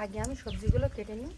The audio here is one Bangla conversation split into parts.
আগে আমি সবজিগুলো কেটে নিই।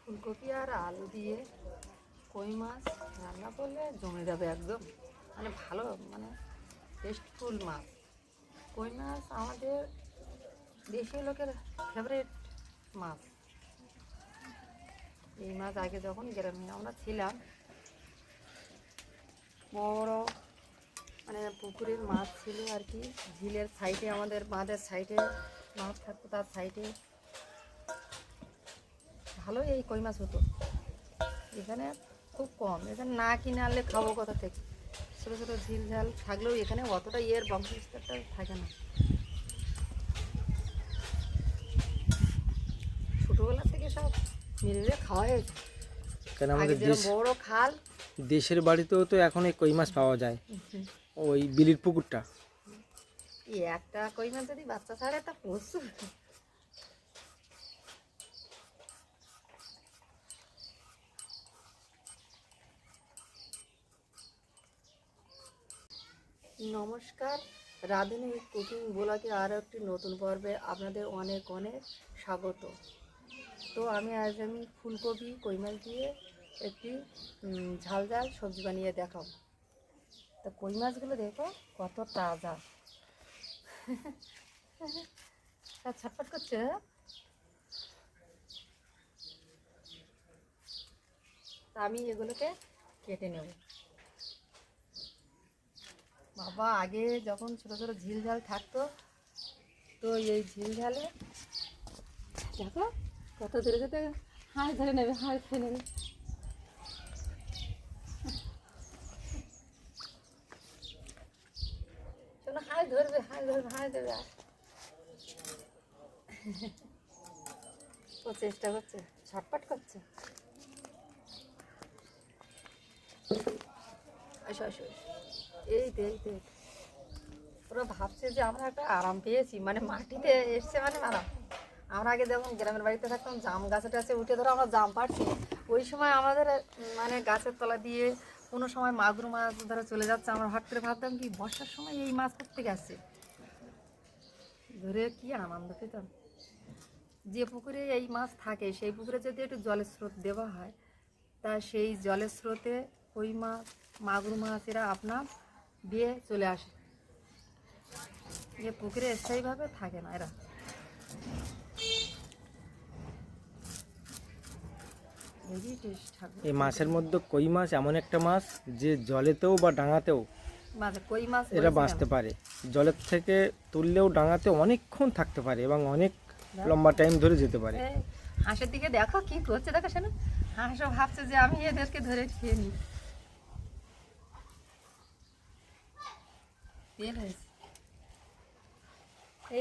ফুলকপি আর আলু দিয়ে কই মাছ রান্না করলে জমে যাবে একদম, মানে ভালো, মানে টেস্টফুল মাছ। কই মাছ আমাদের দেশীয় লোকের ফেভারিট মাছ। এই মাছ আগে যখন গ্রামে আমরা ছিলাম, বড় মানে পুকুরের মাছ ছিল আর কি, ঝিলের সাইডে, আমাদের বাঁধের সাইডে মাছ থাকতো, তার সাইডে ভালো এই কই মাছ হতো। এখানে খুব কম, এখানে না কিনে আনলে খাবো কোথা থেকে? ছোটো ছোটো ঝিল ঝাল থাকলেও এখানে অতটা ইয়ের বংশবিস্তারটা থাকে না। ছোটোবেলার থেকে সব মিলে খাওয়া হয়েছে। কেন আমাদের বড় খাল, দেশের বাড়িতেও তো এখন এই কই মাছ পাওয়া যায়, ওই বিলির পুকুরটা। একটা কই মাছ যদি বাচ্চা ছাড়ে তা প্রচুর। নমস্কার, রাঁধুনি কুকিং ব্লগে আরও একটি নতুন পর্বে আপনাদের অনেক অনেক স্বাগত। তো আমি ফুলকপি কই মাছ দিয়ে একটি ঝাল ঝাল সবজি বানিয়ে দেখাবো। তা কই মাছগুলো দেখো কত তাজা, ছটফট করছে। তা আমি এগুলোকে কেটে নেব। বাবা, আগে যখন ছোটো ছোটো ঝিল ঝাল থাকতো, তো এই ঝিল ঝালে দেখো কত দূরে যেতে হাঁস ধরে নেবে, হাঁস খেয়ে নেবে। শোনো, হাঁস ধরবে, হাঁস ধরবে, হাঁস দেবে। ও চেষ্টা করছে, ছটপট করছে। আসো আসো, এই তো এই তো। ওরা ভাবছে যে আমরা একটা আরাম পেয়েছি, মানে মাটিতে এসছে মানে আরাম। আমরা আগে যখন গ্রামের বাড়িতে থাকতাম, জাম গাছে টাছে উঠে ধরো আমরা জাম পাড়ছি, ওই সময় আমাদের মানে গাছের তলা দিয়ে কোনো সময় মাগুর মাছ ধরে চলে যাচ্ছে, আমরা হট করে ভাবতাম কি বর্ষার সময় এই মাছ করতে গেছে, ধরে কি আনন্দ পেতাম। যে পুকুরে এই মাছ থাকে সেই পুকুরে যদি একটু জলের স্রোত দেওয়া হয়, তা সেই জলের স্রোতে কই মাছ, মাগুর মাছ এরা আপনার দিয়ে চলে আসে। যে পুকুরে স্থায়ীভাবে থাকে না এরা। এই মাছের মধ্যে কই মাছ এমন একটা মাছ যে জলেতেও বা ডাঙাতেও কই মাছ এরা বাঁচতে পারে। জলের থেকে তুললেও ডাঙাতে অনেকক্ষণ থাকতে পারে এবং অনেক লম্বা টাইম ধরে যেতে পারে। হাঁসের দিকে দেখো কি করছে, দেখো শোনো, হাঁসও ভাবছে যে আমি এদেরকে ধরে খেয়ে নিই।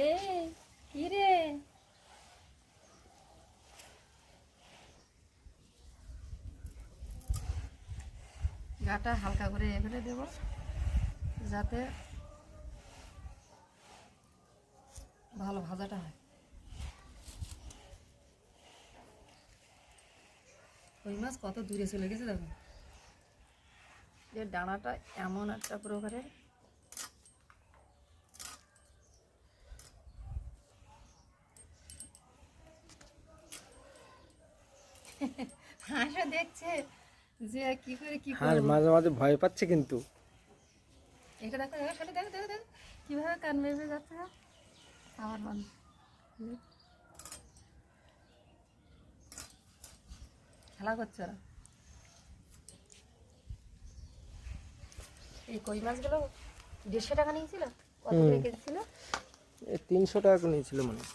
এই কি রে, গাটা হালকা করে এভাবে দেবো যাতে ভালো ভাজাটা হয়। কই মাছ কত দূরে চলে গেছে দেখো, যে ডানাটা এমন একটা প্রকারের। হাঁসও দেখছে যে কি করে কি হাঁস মাঝে মাঝে ভয় পাচ্ছে, কিন্তু এটা দেখো দেখো শোনো, দেখো দেখো দেখো কীভাবে কান বেঁধে যাচ্ছে আমার মন। খেলা করছে ওরা। এই কই মাছগুলো 150 টাকা নিয়েছিল, কত হুম। করে কেজি ছিল? 300 টাকা করে নিয়েছিল মনে হয়।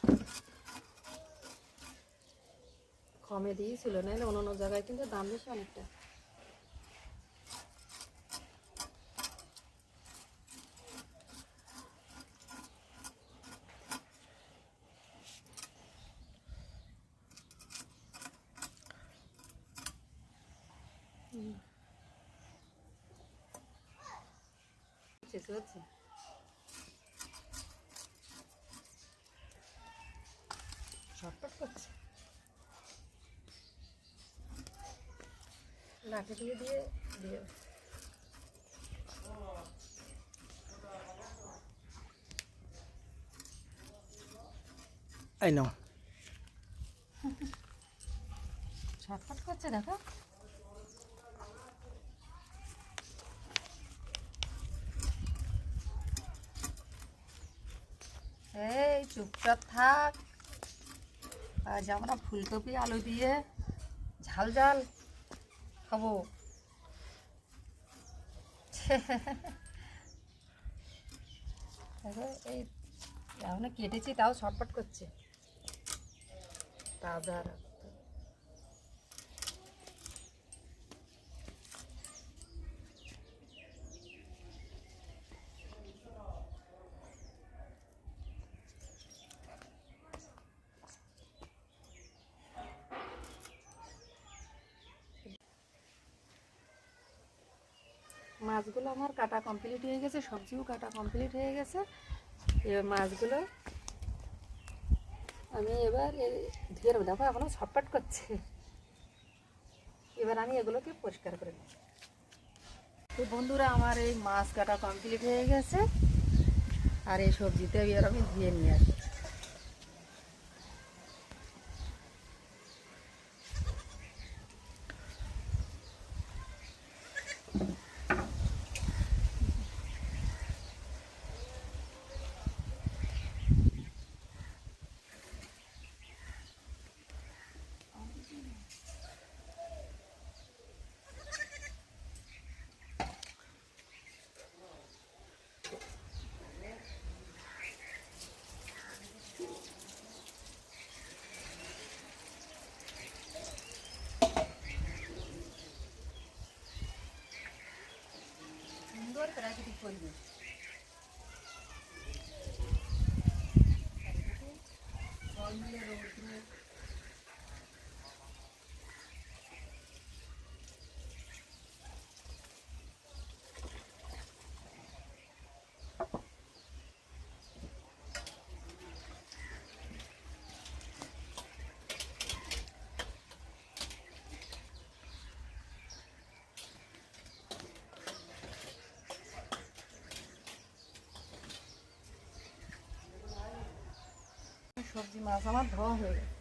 কমে দিয়েছিল, নাহলে অন্য অন্য জায়গায় কিন্তু দাম বেশি অনেকটা। শেষ হচ্ছে। শর্টকাট করছে, লাঠি দিয়ে দিয়ে দিয়ে এই নাও। শর্টকাট করছে, দেখো। এই চুপচাপ থাক। আজ আমরা ফুলকপি আলু দিয়ে ঝাল ঝাল খাবো। দেখো এই এখন কেটেছি, তাও শর্টকাট করছে। তাজা মাছগুলো আমার কাটা কমপ্লিট হয়ে গেছে, সবজিও কাটা কমপ্লিট হয়ে গেছে। এবার মাছগুলো আমি এবার ধুয়ে নেবো। দেখো এখনো ছটপট করছে। এবার আমি এগুলোকে পরিষ্কার করে নেব। তো বন্ধুরা, আমার এই মাছ কাটা কমপ্লিট হয়ে গেছে, আর এই সবজিতে এবার আমি ধুয়ে নিয়ে আসি। সুন্দর প্রাকৃতিক পরিবেশ। সবজি মাছ আমার ধোয়া হয়ে গেছে।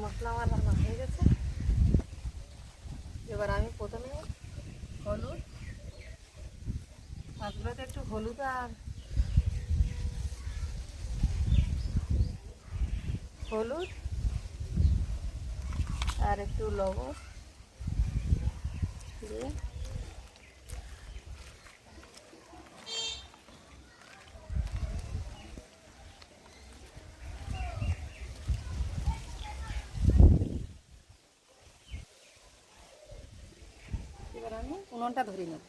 মশলা আমার রান্না হয়ে গেছে। এবার আমি প্রথমে হলুদ, মাছগুলোতে একটু হলুদ আর একটু লবণ দিয়ে এবার আমি উনুনটা ধরে নেব।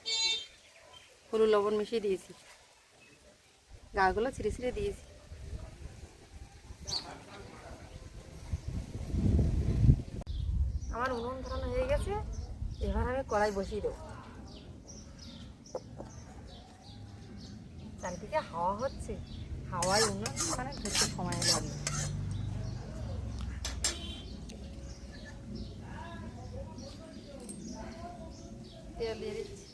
হলুদ লবণ মিশিয়ে দিয়েছি, গাগুলো ছিঁড়ে ছিঁড়ে দিয়েছি। আমার উনুন ধরানো হয়ে গেছে। এবার আমি কড়াই বসিয়ে দেবো। চারিদিকে হাওয়া হচ্ছে, হাওয়ায় উনুন মানে ধরতে সময় লাগে। তেল দিয়ে দিচ্ছি।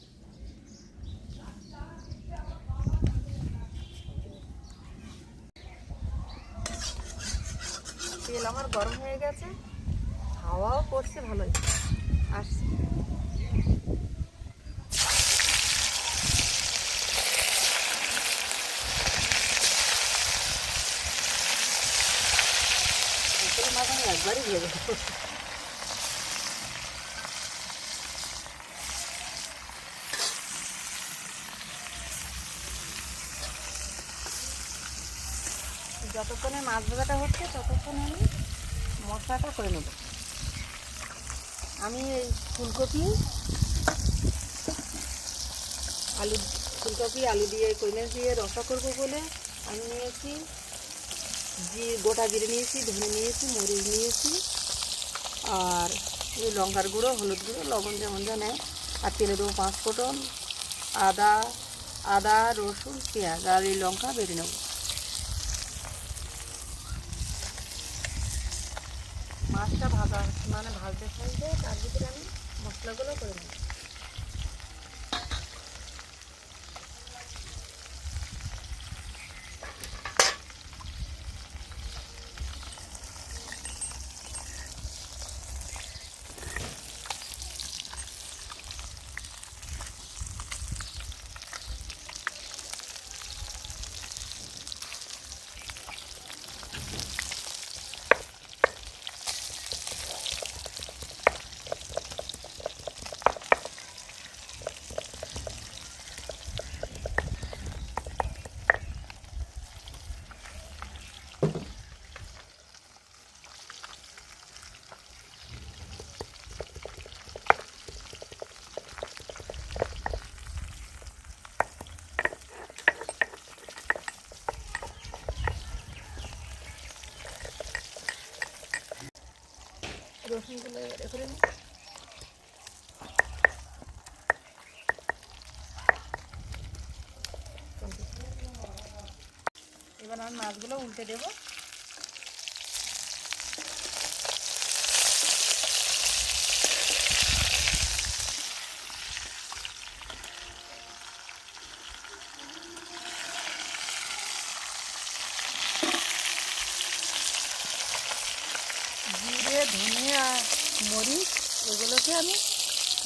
তেল আমার গরম হয়ে গেছে। হাওয়াও পড়ছে ভালোই, আসছে। মাছ আমি একবারই দিয়ে দেবো। যতক্ষণে মাছ ভাজাটা হচ্ছে ততক্ষণে আমি মশলাটা করে নেব। আমি এই ফুলকপি আলু দিয়ে কই মাছ দিয়ে রসা করবো বলে আমি নিয়েছি গোটা জিরে নিয়েছি, ধনে নিয়েছি, মরিচ নিয়েছি, আর এই লঙ্কার গুঁড়ো, হলুদ গুঁড়ো, লবণ যেমন যা নেয়, আর তেলে দেবো 5 ফোঁটন, আদা রসুন পেঁয়াজ আর এই লঙ্কা বেটে নেব। মাছটা ভাজতে থাকবে, তার ভিতরে আমি মশলাগুলো করে নেব। রসুনগুলো করে নিই। এবার আমি মাছগুলো উল্টে দেবো। জিরে, ধনে আর মরিচ এগুলোকে আমি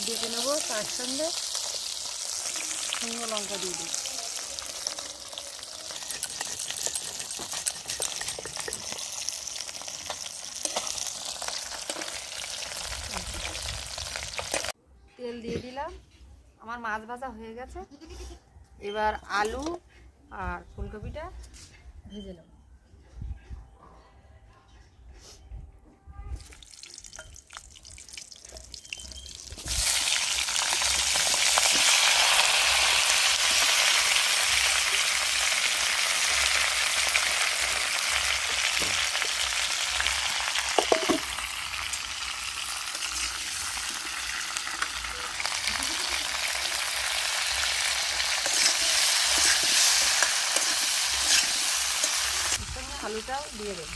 বেটে নেবো, তার সঙ্গে শুকনো লঙ্কা দিয়ে দিই। তেল দিয়ে দিলাম, আমার মাছ ভাজা হয়ে গেছে। এবার আলু আর ফুলকপিটা ভেজে নেব। আলুটাও দিয়ে দেব।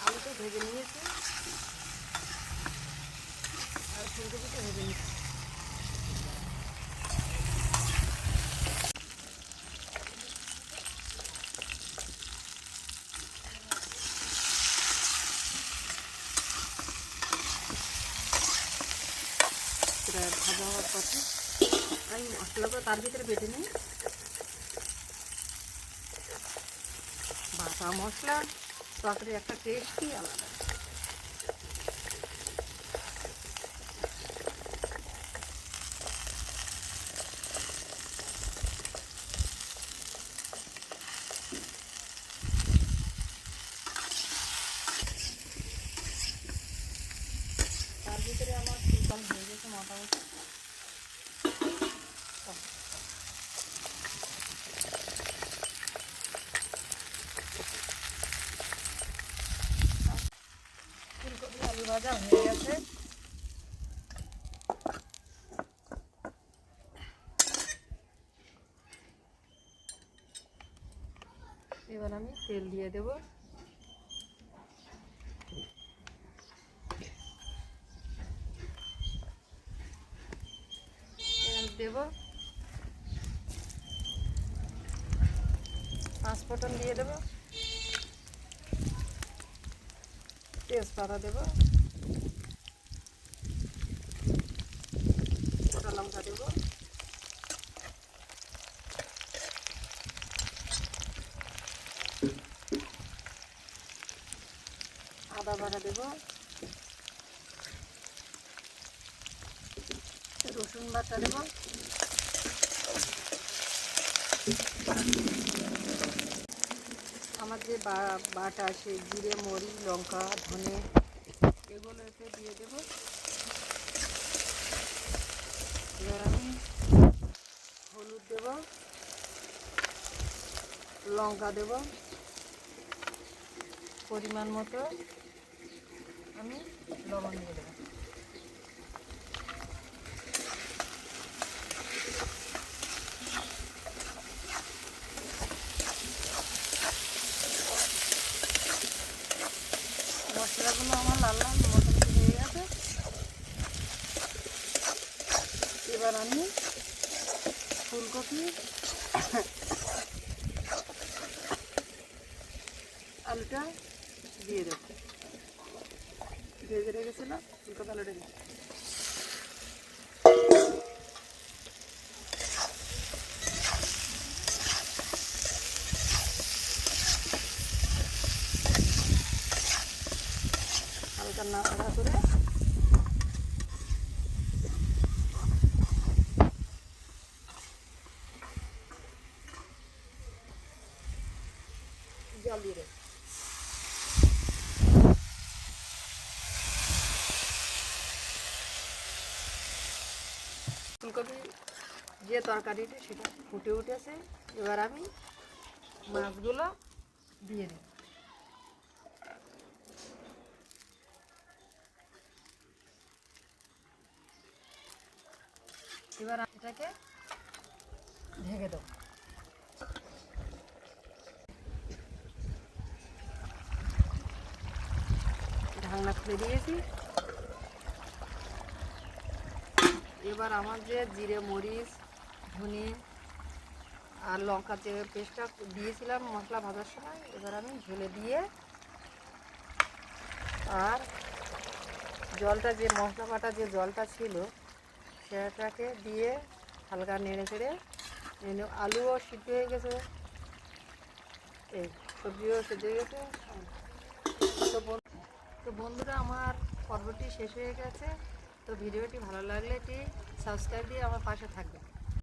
আলুটা ভেজে নিয়েছি আর ফুলকপিটা ভেজে নিয়েছি। এটা ভাজা হওয়ার পথে আমি মশলাগুলো তার ভিতরে বেটে নিই। বাটা মশলা তরকারির একটা টেস্টই আলাদা। তার ভিতরে আমার ফুলকপি হয়ে গেছে মোটামুটি। ফুলকপি আলু ভাজা হয়ে গেছে। এবার আমি তেল দিয়ে দেব। পেঁয়াজ দেব, পাঁচফোড়ন দিয়ে দেব, তেজপাতা দেব, গোটা লঙ্কা দেব, আদা বাটা দেব, রসুন বাটা দেব, আমার যে বাটা আছে জিরে মরিচ লঙ্কা ধনে এগুলো এতে দিয়ে দেব। এবার আমি হলুদ দেব, লঙ্কা দেব, পরিমাণ মতো আমি লবণ দিয়ে দেবো। মশলাগুলো আমার লাল লাল মশলা হয়ে গেছে। এবার আমি ফুলকপি আলুটা দিয়ে দেবো। ভেজে রেখেছিলাম ফুলকপি আলুটা দিয়ে হালকা নাড়াচাড়া করে জল দিয়ে দেবো। ফুলকপি যে তরকারিটা সেটা ফুটে উঠেছে। এবার আমি মাছগুলো দিয়ে দিই। এবার এটাকে ঢেকে দেবো। ঢাকনা খুলে দিয়েছি। এবার আমার যে জিরে মরিচ ধনে আর লঙ্কা যে পেস্টটা দিয়েছিলাম মশলা ভাজার সময়, এবার আমি ঝোলে দিয়ে আর জলটা যে মশলা বাটা যে জলটা ছিল সেটাকে দিয়ে হালকা নেড়ে চেড়ে আলুও সিদ্ধ হয়ে গেছে, এই সবজিও সিদ্ধ হয়ে গেছে। তো বন্ধুরা আমার পর্বটি শেষ হয়ে গেছে। তো ভিডিওটি ভালো লাগলে সাবস্ক্রাইব দিয়ে আমার পাশে থাকবে।